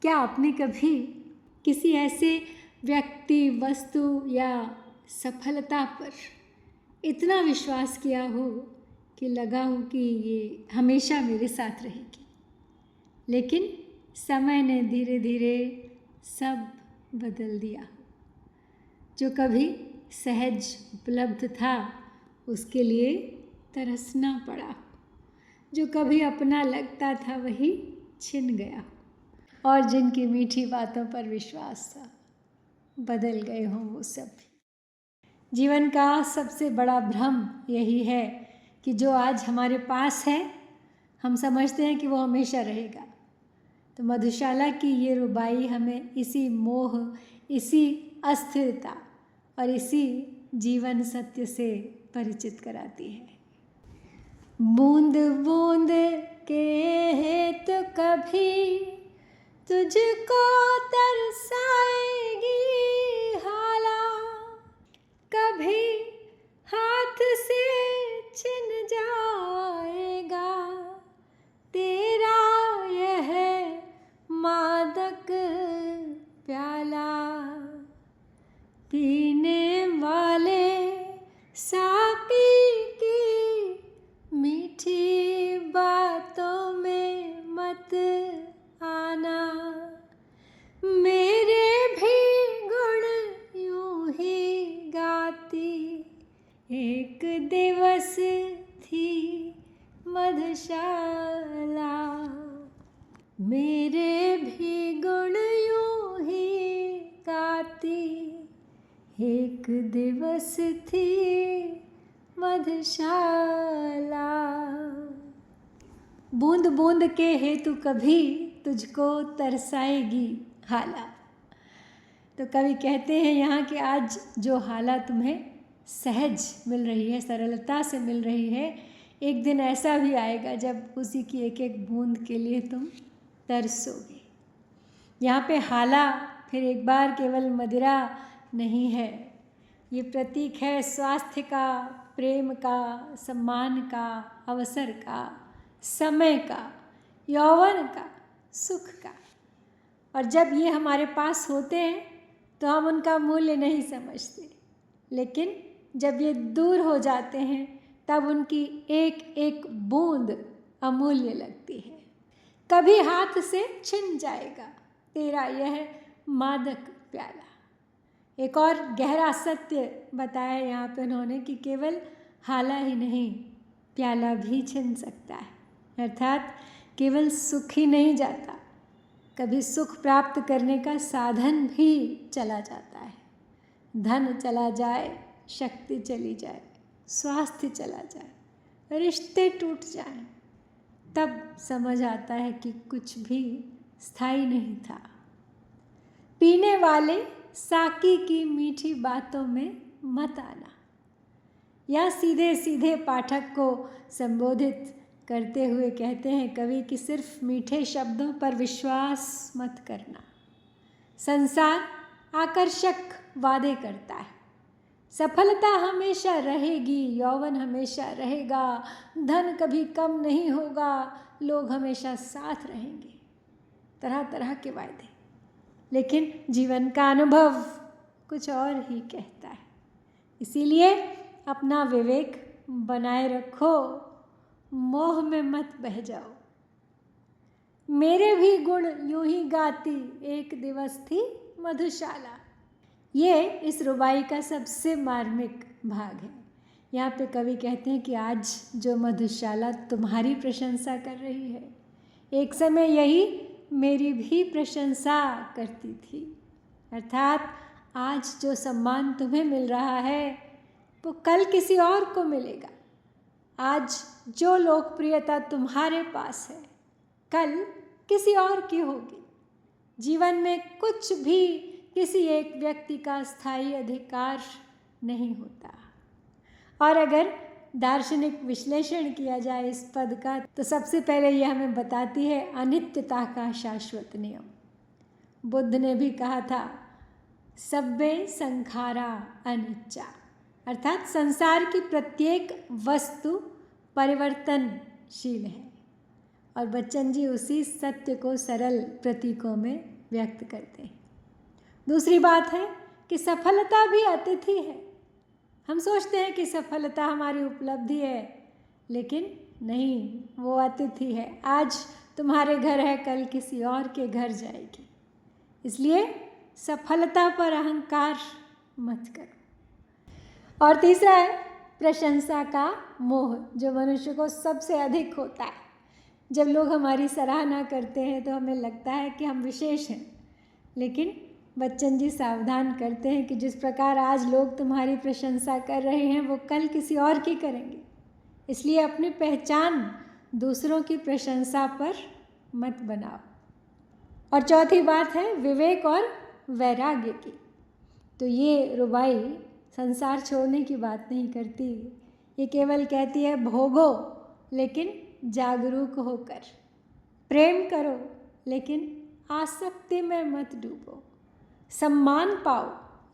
क्या आपने कभी किसी ऐसे व्यक्ति, वस्तु या सफलता पर इतना विश्वास किया हो कि लगा हो कि ये हमेशा मेरे साथ रहेगी, लेकिन समय ने धीरे धीरे सब बदल दिया हो? जो कभी सहज उपलब्ध था उसके लिए तरसना पड़ा, जो कभी अपना लगता था वही छिन गया, और जिनकी मीठी बातों पर विश्वास था बदल गए हों वो सब भी। जीवन का सबसे बड़ा भ्रम यही है कि जो आज हमारे पास है हम समझते हैं कि वो हमेशा रहेगा। तो मधुशाला की ये रुबाई हमें इसी मोह, इसी अस्थिरता और इसी जीवन सत्य से परिचित कराती है। बूंद बूंद के हेतु कभी तुझको तरसाएगी हाला, कभी हाथ से छिन जाएगा तेरा यह मादक प्याला। पीने वाले साकी की मीठी बातों में मत आना, मेरे भी गुण यूं ही गाती एक दिवस थी मधुशाला। मेरे भी गुण यूं ही गाती एक दिवस थी मधुशाला। बूंद बूंद के हेतु कभी तुझको तरसाएगी हाला। तो कवि कहते हैं यहाँ कि आज जो हाला तुम्हें सहज मिल रही है, सरलता से मिल रही है, एक दिन ऐसा भी आएगा जब उसी की एक एक बूंद के लिए तुम तरसोगे। यहाँ पे हाला फिर एक बार केवल मदिरा नहीं है, ये प्रतीक है स्वास्थ्य का, प्रेम का, सम्मान का, अवसर का, समय का, यौवन का, सुख का। और जब ये हमारे पास होते हैं तो हम उनका मूल्य नहीं समझते, लेकिन जब ये दूर हो जाते हैं तब उनकी एक एक बूंद अमूल्य लगती है। कभी हाथ से छिन जाएगा तेरा यह मादक प्याला। एक और गहरा सत्य बताया यहाँ पे उन्होंने कि केवल हाला ही नहीं, प्याला भी छिन सकता है। अर्थात केवल सुख ही नहीं जाता, कभी सुख प्राप्त करने का साधन भी चला जाता है। धन चला जाए, शक्ति चली जाए, स्वास्थ्य चला जाए, रिश्ते टूट जाएं, तब समझ आता है कि कुछ भी स्थायी नहीं था। पीने वाले साकी की मीठी बातों में मत आना। या सीधे सीधे पाठक को संबोधित करते हुए कहते हैं कवि कि सिर्फ मीठे शब्दों पर विश्वास मत करना। संसार आकर्षक वादे करता है, सफलता हमेशा रहेगी, यौवन हमेशा रहेगा, धन कभी कम नहीं होगा, लोग हमेशा साथ रहेंगे, तरह तरह के वादे। लेकिन जीवन का अनुभव कुछ और ही कहता है। इसीलिए अपना विवेक बनाए रखो, मोह में मत बह जाओ। मेरे भी गुण यूं ही गाती एक दिवस थी मधुशाला। ये इस रुबाई का सबसे मार्मिक भाग है। यहाँ पे कवि कहते हैं कि आज जो मधुशाला तुम्हारी प्रशंसा कर रही है, एक समय यही मेरी भी प्रशंसा करती थी। अर्थात आज जो सम्मान तुम्हें मिल रहा है वो कल किसी और को मिलेगा। आज जो लोकप्रियता तुम्हारे पास है कल किसी और की होगी। जीवन में कुछ भी किसी एक व्यक्ति का स्थायी अधिकार नहीं होता। और अगर दार्शनिक विश्लेषण किया जाए इस पद का तो सबसे पहले यह हमें बताती है अनित्यता का शाश्वत नियम। बुद्ध ने भी कहा था सब्बे संखारा अनिच्चा, अर्थात संसार की प्रत्येक वस्तु परिवर्तनशील है। और बच्चन जी उसी सत्य को सरल प्रतीकों में व्यक्त करते हैं। दूसरी बात है कि सफलता भी अतिथि है। हम सोचते हैं कि सफलता हमारी उपलब्धि है, लेकिन नहीं, वो अतिथि है। आज तुम्हारे घर है, कल किसी और के घर जाएगी। इसलिए सफलता पर अहंकार मत करो। और तीसरा है प्रशंसा का मोह, जो मनुष्य को सबसे अधिक होता है। जब लोग हमारी सराहना करते हैं तो हमें लगता है कि हम विशेष हैं, लेकिन बच्चन जी सावधान करते हैं कि जिस प्रकार आज लोग तुम्हारी प्रशंसा कर रहे हैं वो कल किसी और की करेंगे। इसलिए अपनी पहचान दूसरों की प्रशंसा पर मत बनाओ। और चौथी बात है विवेक और वैराग्य की। तो ये रुबाई संसार छोड़ने की बात नहीं करती, ये केवल कहती है भोगो लेकिन जागरूक होकर, प्रेम करो लेकिन आसक्ति में मत डूबो, सम्मान पाओ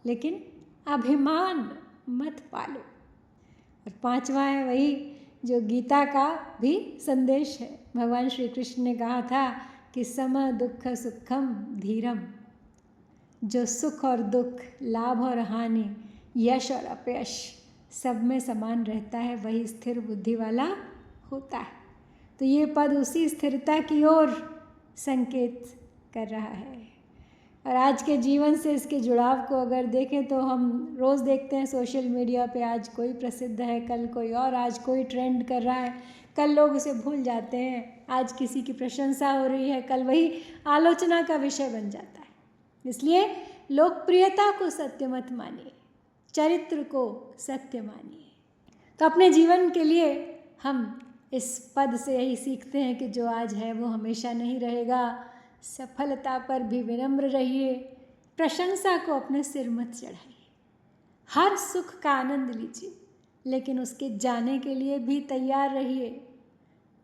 लेकिन अभिमान मत पालो। और पांचवा है वही जो गीता का भी संदेश है। भगवान श्री कृष्ण ने कहा था कि सम दुख सुखम धीरम, जो सुख और दुख, लाभ और हानि, यश और अपयश सब में समान रहता है, वही स्थिर बुद्धि वाला होता है। तो ये पद उसी स्थिरता की ओर संकेत कर रहा है। और आज के जीवन से इसके जुड़ाव को अगर देखें तो हम रोज़ देखते हैं सोशल मीडिया पे, आज कोई प्रसिद्ध है, कल कोई और, आज कोई ट्रेंड कर रहा है, कल लोग उसे भूल जाते हैं। आज किसी की प्रशंसा हो रही है, कल वही आलोचना का विषय बन जाता है। इसलिए लोकप्रियता को सत्य मत मानिए, चरित्र को सत्य मानिए। तो अपने जीवन के लिए हम इस पद से यही सीखते हैं कि जो आज है वो हमेशा नहीं रहेगा। सफलता पर भी विनम्र रहिए, प्रशंसा को अपने सिर मत चढ़ाइए। हर सुख का आनंद लीजिए, लेकिन उसके जाने के लिए भी तैयार रहिए।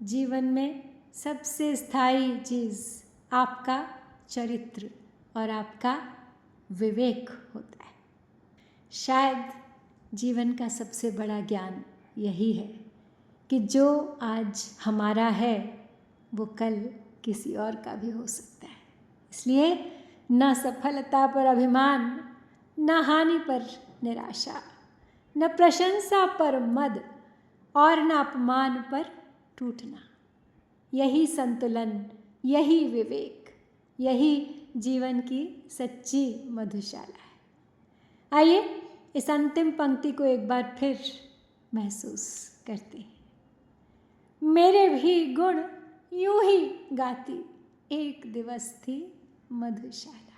जीवन में सबसे स्थायी चीज़ आपका चरित्र और आपका विवेक होता है। शायद जीवन का सबसे बड़ा ज्ञान यही है कि जो आज हमारा है वो कल किसी और का भी हो सकता है। इसलिए न सफलता पर अभिमान, न हानि पर निराशा, न प्रशंसा पर मद और न अपमान पर टूटना। यही संतुलन, यही विवेक, यही जीवन की सच्ची मधुशाला है। आइए इस अंतिम पंक्ति को एक बार फिर महसूस करते हैं। मेरे भी गुण यूं ही गाती, एक दिवस थी मधुशाला।